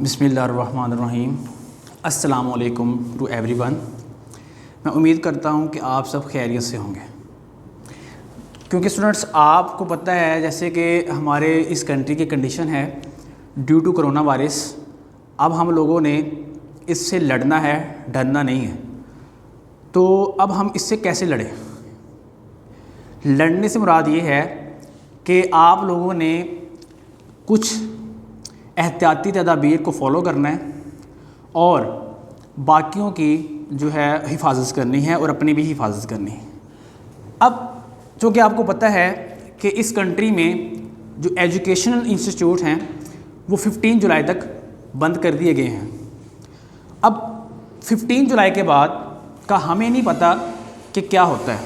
بسم اللہ الرحمن الرحیم۔ السلام علیکم ٹو ایوری ون۔ میں امید کرتا ہوں کہ آپ سب خیریت سے ہوں گے، کیونکہ اسٹوڈنٹس آپ کو پتہ ہے جیسے کہ ہمارے اس کنٹری کی کنڈیشن ہے ڈیو ٹو کرونا وائرس، اب ہم لوگوں نے اس سے لڑنا ہے، ڈرنا نہیں ہے۔ تو اب ہم اس سے کیسے لڑیں؟ لڑنے سے مراد یہ ہے کہ آپ لوگوں نے کچھ احتیاطی تدابیر کو فالو کرنا ہے اور باقیوں کی جو ہے حفاظت کرنی ہے اور اپنی بھی حفاظت کرنی ہے۔ اب چونکہ آپ کو پتہ ہے کہ اس کنٹری میں جو ایجوکیشنل انسٹیٹیوٹ ہیں وہ 15 جولائی تک بند کر دیے گئے ہیں۔ اب 15 جولائی کے بعد کا ہمیں نہیں پتہ کہ کیا ہوتا ہے،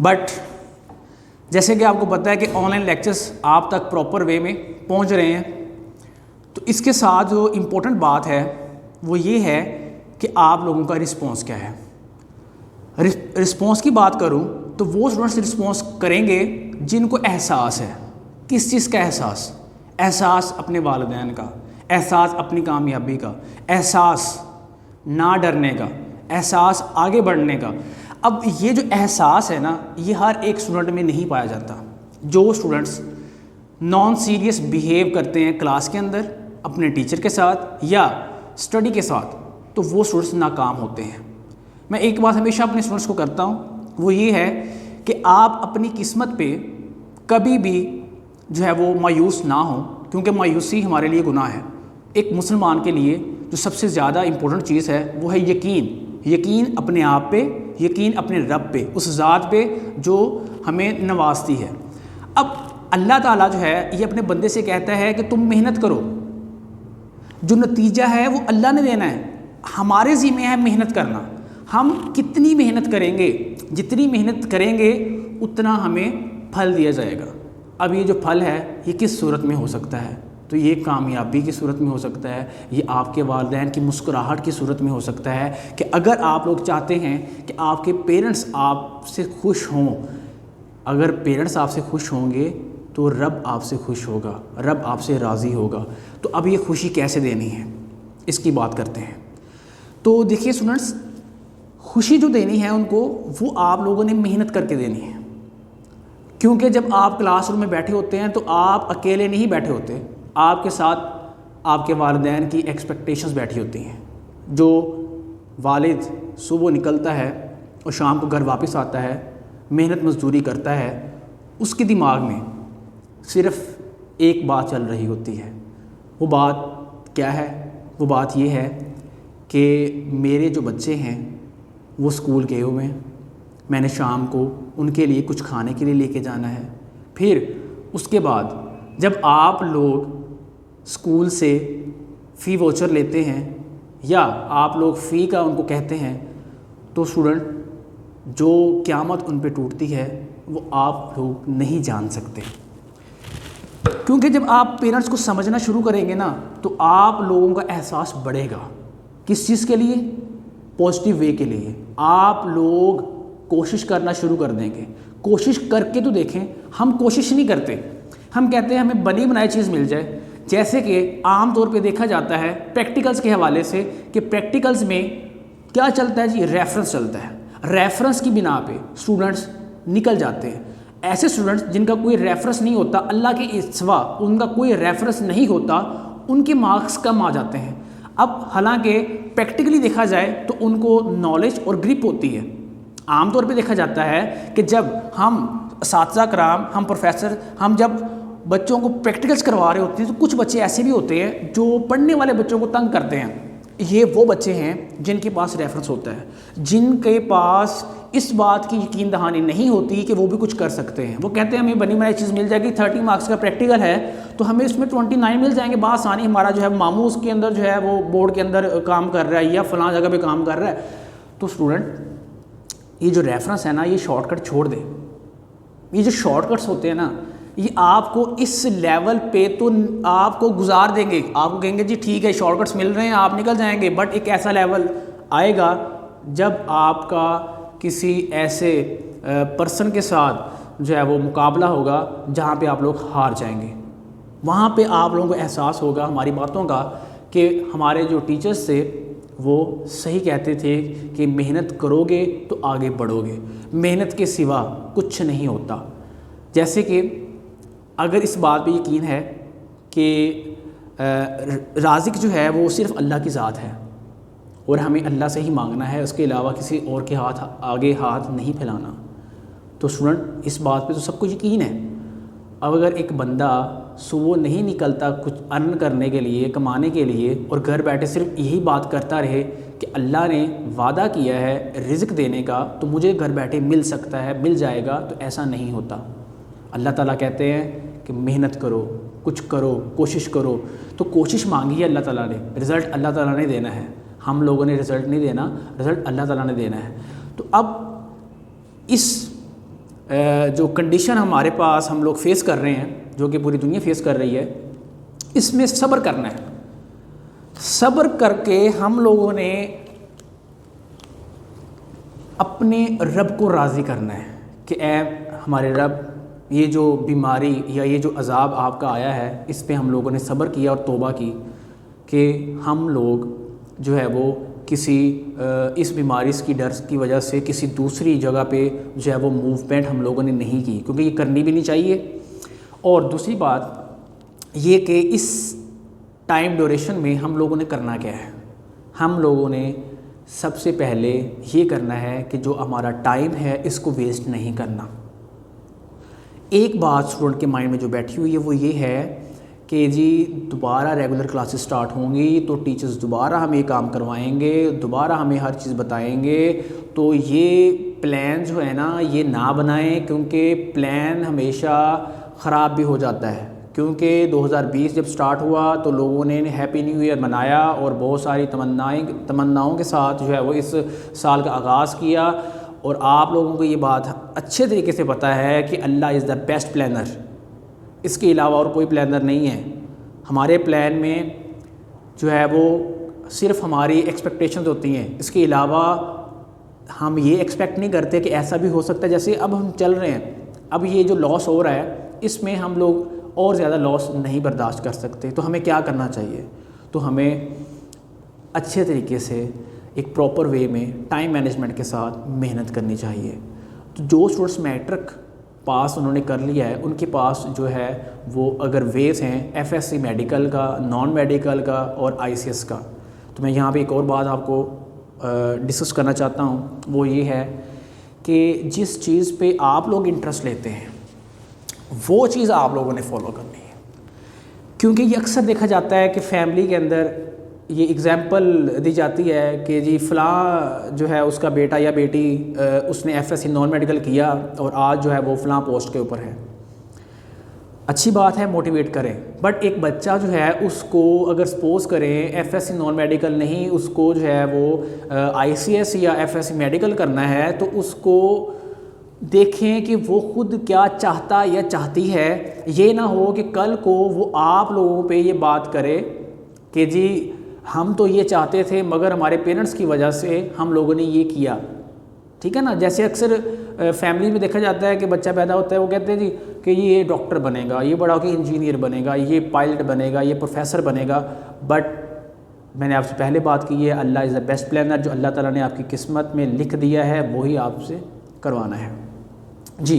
بٹ جیسے کہ آپ کو پتہ ہے کہ آن لائن لیکچرز آپ تک پراپر وے میں پہنچ رہے ہیں، تو اس کے ساتھ جو امپورٹنٹ بات ہے وہ یہ ہے کہ آپ لوگوں کا رسپانس کیا ہے۔ رسپانس کی بات کروں تو وہ اسٹوڈنٹس رسپانس کریں گے جن کو احساس ہے۔ کس چیز کا احساس؟ احساس اپنے والدین کا، احساس اپنی کامیابی کا، احساس نہ ڈرنے کا، احساس آگے بڑھنے کا۔ اب یہ جو احساس ہے نا، یہ ہر ایک اسٹوڈنٹ میں نہیں پایا جاتا۔ جو اسٹوڈنٹس نان سیریس بیہیو کرتے ہیں کلاس کے اندر اپنے ٹیچر کے ساتھ یا اسٹڈی کے ساتھ، تو وہ اسٹوڈنٹس ناکام ہوتے ہیں۔ میں ایک بات ہمیشہ اپنے اسٹوڈنٹس کو کرتا ہوں، وہ یہ ہے کہ آپ اپنی قسمت پہ کبھی بھی جو ہے وہ مایوس نہ ہوں، کیونکہ مایوسی ہمارے لیے گناہ ہے۔ ایک مسلمان کے لیے جو سب سے زیادہ امپورٹنٹ چیز ہے وہ ہے یقین اپنے آپ پہ، یقین اپنے رب پہ، اس ذات پہ جو ہمیں نوازتی ہے۔ اب اللہ تعالیٰ جو ہے یہ اپنے بندے سے کہتا ہے کہ تم محنت کرو، جو نتیجہ ہے وہ اللہ نے دینا ہے، ہمارے ذمہ ہے محنت کرنا۔ ہم کتنی محنت کریں گے، جتنی محنت کریں گے اتنا ہمیں پھل دیا جائے گا۔ اب یہ جو پھل ہے یہ کس صورت میں ہو سکتا ہے؟ تو یہ کامیابی کی صورت میں ہو سکتا ہے، یہ آپ کے والدین کی مسکراہٹ کی صورت میں ہو سکتا ہے کہ اگر آپ لوگ چاہتے ہیں کہ آپ کے پیرنٹس آپ سے خوش ہوں، اگر پیرنٹس آپ سے خوش ہوں گے تو رب آپ سے خوش ہوگا، رب آپ سے راضی ہوگا۔ تو اب یہ خوشی کیسے دینی ہے اس کی بات کرتے ہیں۔ تو دیکھیے اسٹوڈنٹس، خوشی جو دینی ہے ان کو وہ آپ لوگوں نے محنت کر کے دینی ہے، کیونکہ جب آپ کلاس روم میں بیٹھے ہوتے ہیں تو آپ اکیلے نہیں بیٹھے ہوتے، آپ کے ساتھ آپ کے والدین کی ایکسپیکٹیشنز بیٹھی ہوتی ہیں۔ جو والد صبح نکلتا ہے اور شام کو گھر واپس آتا ہے، محنت مزدوری کرتا ہے، اس کے دماغ میں صرف ایک بات چل رہی ہوتی ہے۔ وہ بات کیا ہے؟ وہ بات یہ ہے کہ میرے جو بچے ہیں وہ اسکول گئے ہوئے ہیں، میں نے شام کو ان کے لیے کچھ کھانے کے لیے لے کے جانا ہے۔ پھر اس کے بعد جب آپ لوگ اسکول سے فی واچر لیتے ہیں یا آپ لوگ فی کا ان کو کہتے ہیں، تو اسٹوڈنٹ جو قیامت ان پہ ٹوٹتی ہے وہ آپ لوگ نہیں جان سکتے، کیونکہ جب آپ پیرنٹس کو سمجھنا شروع کریں گے نا تو آپ لوگوں کا احساس بڑھے گا۔ کس چیز کے لیے؟ پازیٹیو وے کے لیے۔ آپ لوگ کوشش کرنا شروع کر دیں گے۔ کوشش کر کے تو دیکھیں، ہم کوشش نہیں کرتے، ہم کہتے ہیں ہمیں بنی بنائی چیز مل جائے۔ جیسے کہ عام طور پہ دیکھا جاتا ہے پریکٹیکلز کے حوالے سے کہ پریکٹیکلز میں کیا چلتا ہے جی؟ ریفرنس چلتا ہے۔ ریفرنس کی بنا پہ اسٹوڈنٹس نکل جاتے ہیں۔ ایسے اسٹوڈنٹس جن کا کوئی ریفرنس نہیں ہوتا، اللہ کے سوا ان کا کوئی ریفرنس نہیں ہوتا، ان کے مارکس کم آ جاتے ہیں۔ اب حالانکہ پریکٹیکلی دیکھا جائے تو ان کو نالج اور گرپ ہوتی ہے۔ عام طور پہ دیکھا جاتا ہے کہ جب ہم اساتذہ کرام، ہم پروفیسر، ہم جب بچوں کو پریکٹیکلز کروا رہے ہوتے ہیں تو کچھ بچے ایسے بھی ہوتے ہیں جو پڑھنے والے بچوں کو تنگ کرتے ہیں۔ یہ وہ بچے ہیں جن کے پاس ریفرنس ہوتا ہے، جن کے پاس اس بات کی یقین دہانی نہیں ہوتی کہ وہ بھی کچھ کر سکتے ہیں۔ وہ کہتے ہیں ہمیں بنی بنائی چیز مل جائے گی، 30 مارکس کا پریکٹیکل ہے تو ہمیں اس میں 29 مل جائیں گے، بات آسانی، ہمارا جو ہے ماموں اس کے اندر جو ہے وہ بورڈ کے اندر کام کر رہا ہے یا فلاں جگہ پہ کام کر رہا ہے۔ تو اسٹوڈنٹ یہ جو ریفرنس ہے نا، یہ شارٹ کٹ چھوڑ دے۔ یہ جو شارٹ کٹس ہوتے ہیں نا، یہ آپ کو اس لیول پہ تو آپ کو گزار دیں گے، آپ کو کہیں گے جی ٹھیک ہے شارٹ کٹس مل رہے ہیں آپ نکل جائیں گے، بٹ ایک ایسا لیول آئے گا جب آپ کا کسی ایسے پرسن کے ساتھ جو ہے وہ مقابلہ ہوگا جہاں پہ آپ لوگ ہار جائیں گے۔ وہاں پہ آپ لوگوں کو احساس ہوگا ہماری باتوں کا کہ ہمارے جو ٹیچرز تھے وہ صحیح کہتے تھے کہ محنت کرو گے تو آگے بڑھو گے، محنت کے سوا کچھ نہیں ہوتا۔ جیسے کہ اگر اس بات پہ یقین ہے کہ رازق جو ہے وہ صرف اللہ کی ذات ہے اور ہمیں اللہ سے ہی مانگنا ہے، اس کے علاوہ کسی اور کے آگے ہاتھ نہیں پھیلانا، تو اسٹوڈنٹ اس بات پہ تو سب کو یقین ہے۔ اب اگر ایک بندہ صبح نہیں نکلتا کچھ ارن کرنے کے لیے، کمانے کے لیے، اور گھر بیٹھے صرف یہی بات کرتا رہے کہ اللہ نے وعدہ کیا ہے رزق دینے کا تو مجھے گھر بیٹھے مل سکتا ہے، مل جائے گا، تو ایسا نہیں ہوتا۔ اللہ تعالیٰ کہتے ہیں کہ محنت کرو، کچھ کرو، کوشش کرو، تو کوشش مانگی ہے اللہ تعالیٰ نے، رزلٹ اللہ تعالیٰ نے دینا ہے، ہم لوگوں نے رزلٹ نہیں دینا، رزلٹ اللہ تعالیٰ نے دینا ہے۔ تو اب اس جو کنڈیشن ہمارے پاس ہم لوگ فیس کر رہے ہیں، جو کہ پوری دنیا فیس کر رہی ہے، اس میں صبر کرنا ہے۔ صبر کر کے ہم لوگوں نے اپنے رب کو راضی کرنا ہے کہ اے ہمارے رب، یہ جو بیماری یا یہ جو عذاب آپ کا آیا ہے اس پہ ہم لوگوں نے صبر کیا اور توبہ کی کہ ہم لوگ جو ہے وہ کسی اس بیماری کی ڈر کی وجہ سے کسی دوسری جگہ پہ جو ہے وہ موومنٹ ہم لوگوں نے نہیں کی، کیونکہ یہ کرنی بھی نہیں چاہیے۔ اور دوسری بات یہ کہ اس ٹائم ڈیوریشن میں ہم لوگوں نے کرنا کیا ہے، ہم لوگوں نے سب سے پہلے یہ کرنا ہے کہ جو ہمارا ٹائم ہے اس کو ویسٹ نہیں کرنا۔ ایک بات اسٹوڈنٹ کے مائنڈ میں جو بیٹھی ہوئی ہے وہ یہ ہے کہ جی دوبارہ ریگولر کلاسز سٹارٹ ہوں گی تو ٹیچرز دوبارہ ہمیں یہ کام کروائیں گے، دوبارہ ہمیں ہر چیز بتائیں گے، تو یہ پلان جو ہے نا یہ نہ بنائیں، کیونکہ پلان ہمیشہ خراب بھی ہو جاتا ہے۔ کیونکہ 2020 جب سٹارٹ ہوا تو لوگوں نے ہیپی نیو ایئر منایا اور بہت ساری تمناؤں کے ساتھ جو ہے وہ اس سال کا آغاز کیا، اور آپ لوگوں کو یہ بات اچھے طریقے سے پتہ ہے کہ اللہ از دا بیسٹ پلانر، اس کے علاوہ اور کوئی پلانر نہیں ہے۔ ہمارے پلان میں جو ہے وہ صرف ہماری ایکسپیکٹیشنز ہوتی ہیں، اس کے علاوہ ہم یہ ایکسپیکٹ نہیں کرتے کہ ایسا بھی ہو سکتا ہے جیسے اب ہم چل رہے ہیں۔ اب یہ جو لاس ہو رہا ہے اس میں ہم لوگ اور زیادہ لاس نہیں برداشت کر سکتے، تو ہمیں کیا کرنا چاہیے؟ تو ہمیں اچھے طریقے سے ایک پراپر وے میں ٹائم مینجمنٹ کے ساتھ محنت کرنی چاہیے۔ تو جو اسٹوڈنٹس میٹرک پاس انہوں نے کر لیا ہے ان کے پاس جو ہے وہ اگر ویز ہیں ایف ایس سی میڈیکل کا، نان میڈیکل کا اور آئی سی ایس کا، تو میں یہاں پہ ایک اور بات آپ کو ڈسکس کرنا چاہتا ہوں، وہ یہ ہے کہ جس چیز پہ آپ لوگ انٹرسٹ لیتے ہیں وہ چیز آپ لوگوں نے فالو کرنی ہے۔ کیونکہ یہ اکثر دیکھا جاتا ہے کہ فیملی کے اندر یہ اگزامپل دی جاتی ہے کہ جی فلاں جو ہے اس کا بیٹا یا بیٹی اس نے F S C non medical کیا اور آج جو ہے وہ فلاں پوسٹ کے اوپر ہے۔ اچھی بات ہے، موٹیویٹ کریں، بٹ ایک بچہ جو ہے اس کو اگر سپوز کریں F S C non medical نہیں، اس کو جو ہے وہ آئی سی ایس یا ایف ایس سی میڈیکل کرنا ہے، تو اس کو دیکھیں کہ وہ خود کیا چاہتا یا چاہتی ہے۔ یہ نہ ہو کہ کل کو وہ آپ لوگوں پہ یہ بات کرے کہ جی ہم تو یہ چاہتے تھے مگر ہمارے پیرنٹس کی وجہ سے ہم لوگوں نے یہ کیا، ٹھیک ہے نا۔ جیسے اکثر فیملی میں دیکھا جاتا ہے کہ بچہ پیدا ہوتا ہے، وہ کہتے ہیں جی کہ یہ ڈاکٹر بنے گا، یہ بڑا ہو کے انجینئر بنے گا، یہ پائلٹ بنے گا، یہ پروفیسر بنے گا، بٹ میں نے آپ سے پہلے بات کی ہے اللہ از دا بیسٹ پلانر، جو اللہ تعالیٰ نے آپ کی قسمت میں لکھ دیا ہے وہی آپ سے کروانا ہے۔ جی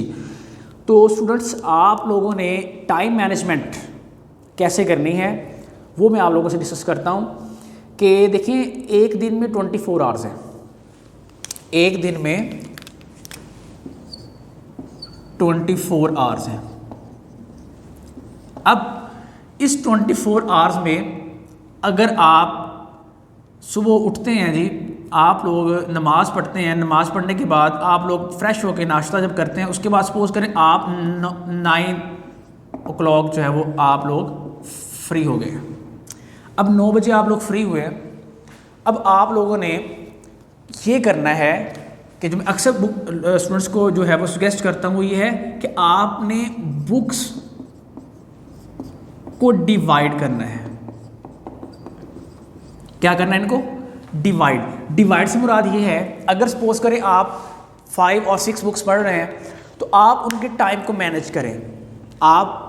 تو اسٹوڈنٹس آپ لوگوں نے ٹائم مینجمنٹ کیسے کرنی ہے وہ میں آپ لوگوں سے ڈسکس کرتا ہوں کہ دیکھیں ایک دن میں 24 آورز ہیں، ایک دن میں 24 آورز ہیں۔ اب اس 24 آورز میں اگر آپ صبح اٹھتے ہیں جی، آپ لوگ نماز پڑھتے ہیں، نماز پڑھنے کے بعد آپ لوگ فریش ہو کے ناشتہ جب کرتے ہیں، اس کے بعد سپوز کریں آپ 9 o'clock جو ہے وہ آپ لوگ فری ہو گئے۔ اب 9 بجے آپ لوگ فری ہوئے، اب آپ لوگوں نے یہ کرنا ہے کہ جو میں اکثر اسٹوڈنٹس کو جو ہے وہ سجیسٹ کرتا ہوں وہ یہ ہے کہ آپ نے بکس کو ڈیوائڈ کرنا ہے۔ کیا کرنا ہے ان کو؟ ڈیوائڈ سے مراد یہ ہے اگر سپوز کریں آپ 5 اور 6 بکس پڑھ رہے ہیں تو آپ ان کے ٹائم کو مینیج کریں۔ آپ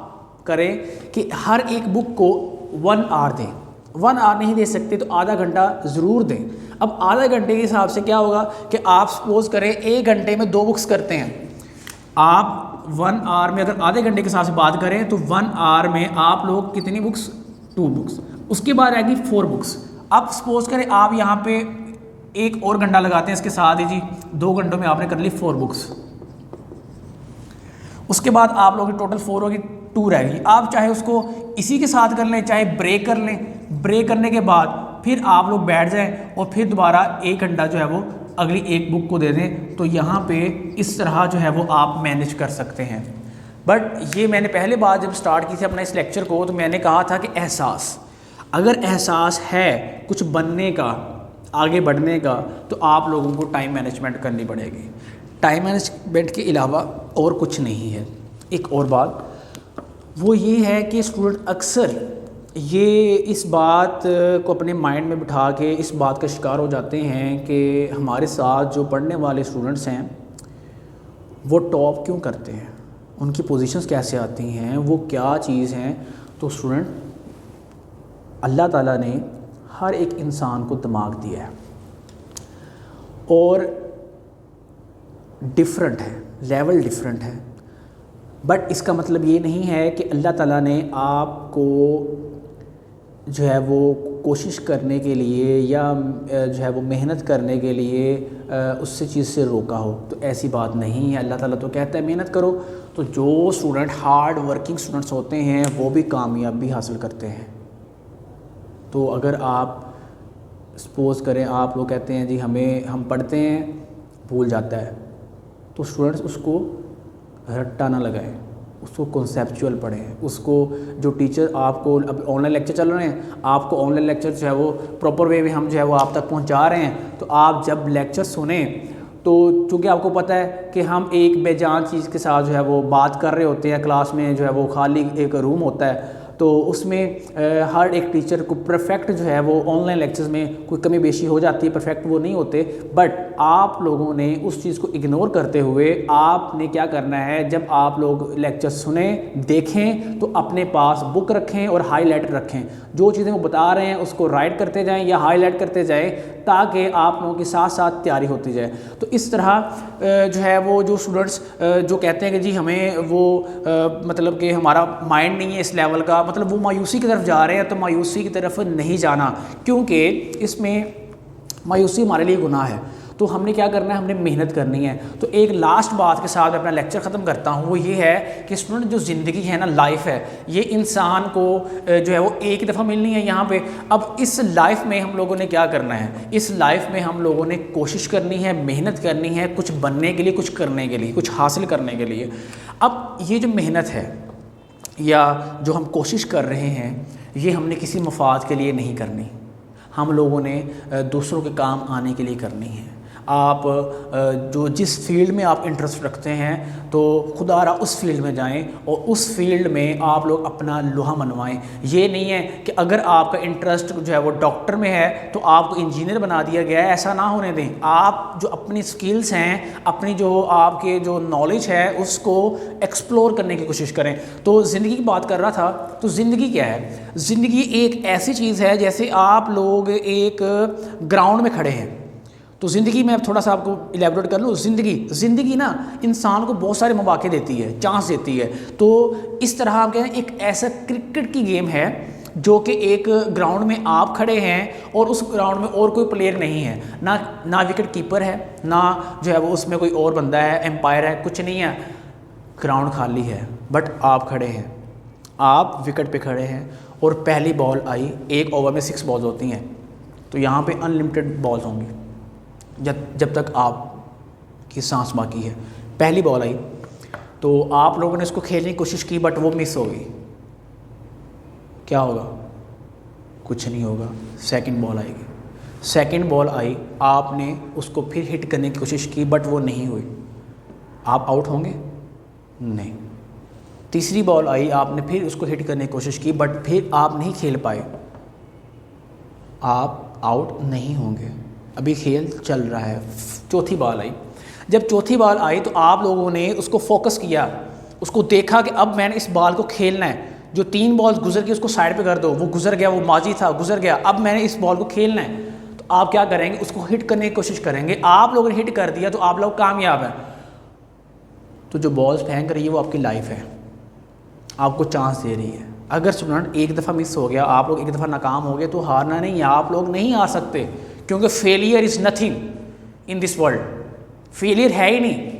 کریں کہ ہر ایک بک کو 1 آور دیں. 1 آور نہیں دے سکتے تو آدھا گھنٹہ ضرور دیں. اب آدھے گھنٹے کے حساب سے کیا ہوگا کہ آپ سپوز کریں 1 گھنٹے میں 2 بکس کرتے ہیں. آپ 1 آور میں اگر آدھے گھنٹے کے حساب سے بات کریں تو 1 آور میں آپ لوگ کتنی بکس؟ 2 بکس. اس کے بعد آئے گی 4 بکس. اب سپوز کریں آپ یہاں پہ 1 اور گھنٹہ لگاتے ہیں اس کے ساتھ ہی جی 2 گھنٹوں میں آپ نے کر لی 4 بکس. اس کے بعد آپ لوگوں کی ٹوٹل 4 ہوگی، 2 رہ گئی. آپ چاہے اس کو اسی کے ساتھ کر لیں، چاہے بریک کر لیں. بریک کرنے کے بعد پھر آپ لوگ بیٹھ جائیں اور پھر دوبارہ 1 گھنٹہ جو ہے وہ اگلی ایک بک کو دے دیں. تو یہاں پہ اس طرح جو ہے وہ آپ مینیج کر سکتے ہیں. بٹ یہ میں نے پہلے بات جب سٹارٹ کی تھی اپنا اس لیکچر کو تو میں نے کہا تھا کہ احساس، اگر احساس ہے کچھ بننے کا، آگے بڑھنے کا، تو آپ لوگوں کو ٹائم مینجمنٹ کرنی پڑے گی. ٹائم مینجمنٹ کے علاوہ اور کچھ نہیں ہے. ایک اور بات وہ یہ ہے کہ اسٹوڈنٹ اکثر یہ اس بات کو اپنے مائنڈ میں بٹھا کے اس بات کا شکار ہو جاتے ہیں کہ ہمارے ساتھ جو پڑھنے والے اسٹوڈنٹس ہیں وہ ٹاپ کیوں کرتے ہیں، ان کی پوزیشنز کیسے آتی ہیں، وہ کیا چیز ہیں. تو اسٹوڈنٹ، اللہ تعالیٰ نے ہر ایک انسان کو دماغ دیا ہے اور ڈفرینٹ ہے، لیول ڈفرینٹ ہے. بٹ اس کا مطلب یہ نہیں ہے کہ اللہ تعالیٰ نے آپ کو جو ہے وہ کوشش کرنے کے لیے یا جو ہے وہ محنت کرنے کے لیے اس سے چیز سے روکا ہو. تو ایسی بات نہیں ہے. اللہ تعالیٰ تو کہتا ہے محنت کرو. تو جو اسٹوڈنٹ ہارڈ ورکنگ اسٹوڈنٹس ہوتے ہیں وہ بھی کامیابی حاصل کرتے ہیں. تو اگر آپ سپوز کریں آپ لوگ کہتے ہیں جی ہم پڑھتے ہیں بھول جاتا ہے، تو اسٹوڈنٹس اس کو رٹا نہ لگائیں، اس کو کنسیپچول پڑھیں. اس کو جو ٹیچر آپ کو اب آن لائن لیکچر چل رہے ہیں، آپ کو آن لائن لیکچر جو ہے وہ پراپر وے میں ہم جو ہے وہ آپ تک پہنچا رہے ہیں. تو آپ جب لیکچر سنیں تو چونکہ آپ کو پتہ ہے کہ ہم ایک بے جان چیز کے ساتھ جو ہے وہ بات کر رہے ہوتے ہیں، کلاس میں جو ہے وہ خالی ایک روم ہوتا ہے، تو اس میں ہر ایک ٹیچر کو پرفیکٹ جو ہے وہ آن لائن لیکچرز میں کوئی کمی بیشی ہو جاتی ہے، پرفیکٹ وہ نہیں ہوتے. بٹ آپ لوگوں نے اس چیز کو اگنور کرتے ہوئے آپ نے کیا کرنا ہے، جب آپ لوگ لیکچر سنیں دیکھیں تو اپنے پاس بک رکھیں اور ہائی لائٹ رکھیں. جو چیزیں وہ بتا رہے ہیں اس کو رائٹ کرتے جائیں یا ہائی لائٹ کرتے جائیں تاکہ آپ لوگوں کے ساتھ ساتھ تیاری ہوتی جائے. تو اس طرح جو ہے وہ جو اسٹوڈنٹس جو کہتے ہیں کہ جی ہمیں وہ مطلب کہ ہمارا مائنڈ نہیں ہے اس لیول کا، مطلب وہ مایوسی کی طرف جا رہے ہیں. تو مایوسی کی طرف نہیں جانا، کیونکہ اس میں مایوسی ہمارے لیے گناہ ہے. تو ہم نے کیا کرنا ہے، ہم نے محنت کرنی ہے. تو ایک لاسٹ بات کے ساتھ اپنا لیکچر ختم کرتا ہوں، وہ یہ ہے کہ اسٹوڈنٹ جو زندگی ہے نا، لائف ہے، یہ انسان کو جو ہے وہ ایک ہی دفعہ ملنی ہے یہاں پہ. اب اس لائف میں ہم لوگوں نے کیا کرنا ہے، اس لائف میں ہم لوگوں نے کوشش کرنی ہے، محنت کرنی ہے، کچھ بننے کے لیے، کچھ کرنے کے لیے، کچھ حاصل کرنے کے لیے. اب یہ جو محنت ہے یا جو ہم کوشش کر رہے ہیں، یہ ہم نے کسی مفاد کے لیے نہیں کرنی. ہم لوگوں نے دوسروں کے کام آنے کے لیے کرنی ہے. آپ جو جس فیلڈ میں آپ انٹرسٹ رکھتے ہیں تو خدا را اس فیلڈ میں جائیں اور اس فیلڈ میں آپ لوگ اپنا لوہا منوائیں. یہ نہیں ہے کہ اگر آپ کا انٹرسٹ جو ہے وہ ڈاکٹر میں ہے تو آپ کو انجینئر بنا دیا گیا ہے، ایسا نہ ہونے دیں. آپ جو اپنی سکلز ہیں، اپنی جو آپ کے جو نالج ہے اس کو ایکسپلور کرنے کی کوشش کریں. تو زندگی کی بات کر رہا تھا، تو زندگی کیا ہے؟ زندگی ایک ایسی چیز ہے جیسے آپ لوگ ایک گراؤنڈ میں کھڑے ہیں. تو زندگی میں اب تھوڑا سا آپ کو الیبوریٹ کر لوں. زندگی نا انسان کو بہت سارے مواقع دیتی ہے، چانس دیتی ہے. تو اس طرح آپ کہیں ایک ایسا کرکٹ کی گیم ہے جو کہ ایک گراؤنڈ میں آپ کھڑے ہیں اور اس گراؤنڈ میں اور کوئی پلیئر نہیں ہے، نہ وکٹ کیپر ہے، نہ جو ہے وہ اس میں کوئی اور بندہ ہے، امپائر ہے، کچھ نہیں ہے. گراؤنڈ خالی ہے بٹ آپ کھڑے ہیں، آپ وکٹ پہ کھڑے ہیں اور پہلی بال آئی. ایک اوور میں 6 بالز ہوتی ہیں، تو یہاں پہ انلمیٹڈ بالز ہوں گی جب تک آپ کی سانس باقی ہے. پہلی بال آئی تو آپ لوگوں نے اس کو کھیلنے کی کوشش کی بٹ وہ مس ہو گئی. کیا ہوگا؟ کچھ نہیں ہوگا. سیکنڈ بال آئے گی. سیکنڈ بال آئی، آپ نے اس کو پھر ہٹ کرنے کی کوشش کی بٹ وہ نہیں ہوئی. آپ آؤٹ ہوں گے؟ نہیں. تیسری بال آئی، آپ نے پھر اس کو ہٹ کرنے کی کوشش کی بٹ پھر آپ نہیں کھیل پائے. آپ آؤٹ نہیں ہوں گے، ابھی کھیل چل رہا ہے. چوتھی بال آئی. جب چوتھی بال آئی تو آپ لوگوں نے اس کو فوکس کیا، اس کو دیکھا کہ اب میں نے اس بال کو کھیلنا ہے. جو 3 بالز گزر کے اس کو سائڈ پہ کر دو، وہ گزر گیا، وہ ماضی تھا گزر گیا، اب میں نے اس بال کو کھیلنا ہے، تو آپ کیا کریں گے؟ اس کو ہٹ کرنے کی کوشش کریں گے. آپ لوگوں نے ہٹ کر دیا تو آپ لوگ کامیاب ہیں. تو جو بالز پھینک رہی ہے وہ آپ کی لائف ہے، آپ کو چانس دے رہی ہے. اگر اسٹوڈنٹ ایک دفعہ مس ہو گیا، آپ لوگ ایک دفعہ ناکام ہو گئے تو ہارنا نہیں ہے، آپ لوگ نہیں ہار سکتے، کیونکہ failure is nothing in this world. Failure ہے ہی نہیں.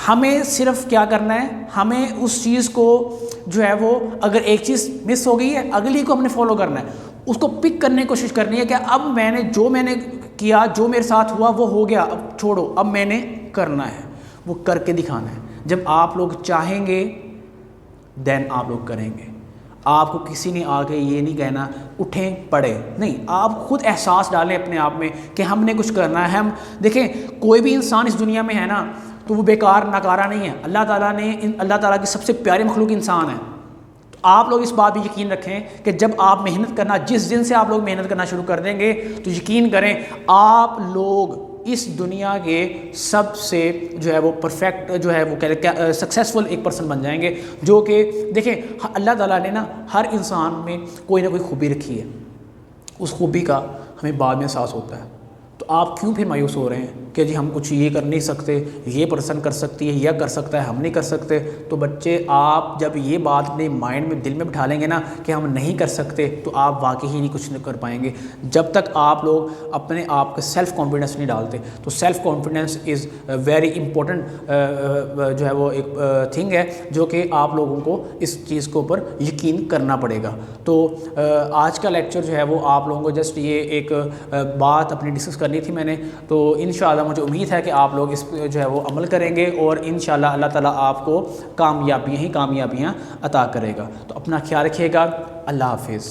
ہمیں صرف کیا کرنا ہے، ہمیں اس چیز کو جو ہے وہ اگر ایک چیز مس ہو گئی ہے اگلی کو ہم نے فالو کرنا ہے، اس کو پک کرنے کی کوشش کرنی ہے کہ اب میں نے کیا، جو میرے ساتھ ہوا وہ ہو گیا، اب چھوڑو، اب میں نے کرنا ہے، وہ کر کے دکھانا ہے. جب آپ لوگ چاہیں گے دین آپ لوگ کریں گے. آپ کو کسی نے آ کے یہ نہیں کہنا اٹھیں پڑے، نہیں، آپ خود احساس ڈالیں اپنے آپ میں کہ ہم نے کچھ کرنا ہے. ہم دیکھیں کوئی بھی انسان اس دنیا میں ہے نا تو وہ بیکار ناکارہ نہیں ہے. اللہ تعالیٰ کی سب سے پیاری مخلوق انسان ہے. تو آپ لوگ اس بات پہ یقین رکھیں کہ جب آپ محنت کرنا، جس دن سے آپ لوگ محنت کرنا شروع کر دیں گے تو یقین کریں آپ لوگ اس دنیا کے سب سے جو ہے وہ پرفیکٹ جو ہے وہ سکسیسفل ایک پرسن بن جائیں گے. جو کہ دیکھیں اللہ تعالیٰ نے نا ہر انسان میں کوئی نہ کوئی خوبی رکھی ہے، اس خوبی کا ہمیں بعد میں احساس ہوتا ہے. تو آپ کیوں پھر مایوس ہو رہے ہیں کہ جی ہم کچھ یہ کر نہیں سکتے، یہ پرسن کر سکتی ہے، یہ کر سکتا ہے، ہم نہیں کر سکتے. تو بچے آپ جب یہ بات اپنے مائنڈ میں دل میں بٹھا لیں گے نا کہ ہم نہیں کر سکتے تو آپ واقعی ہی نہیں کچھ کر پائیں گے. جب تک آپ لوگ اپنے آپ کا سیلف کانفیڈنس نہیں ڈالتے. تو self confidence is very important جو ہے وہ ایک تھنگ ہے جو کہ آپ لوگوں کو اس چیز کے اوپر یقین کرنا پڑے گا. تو آج کا لیکچر جو ہے وہ آپ لوگوں کو جسٹ یہ ایک بات اپنی ڈسکس کرنی تھی میں نے. تو انشاءاللہ مجھے امید ہے کہ آپ لوگ اس پہ جو ہے وہ عمل کریں گے اور انشاءاللہ اللہ تعالیٰ آپ کو کامیابیاں عطا کرے گا. تو اپنا خیال رکھیے گا. اللہ حافظ.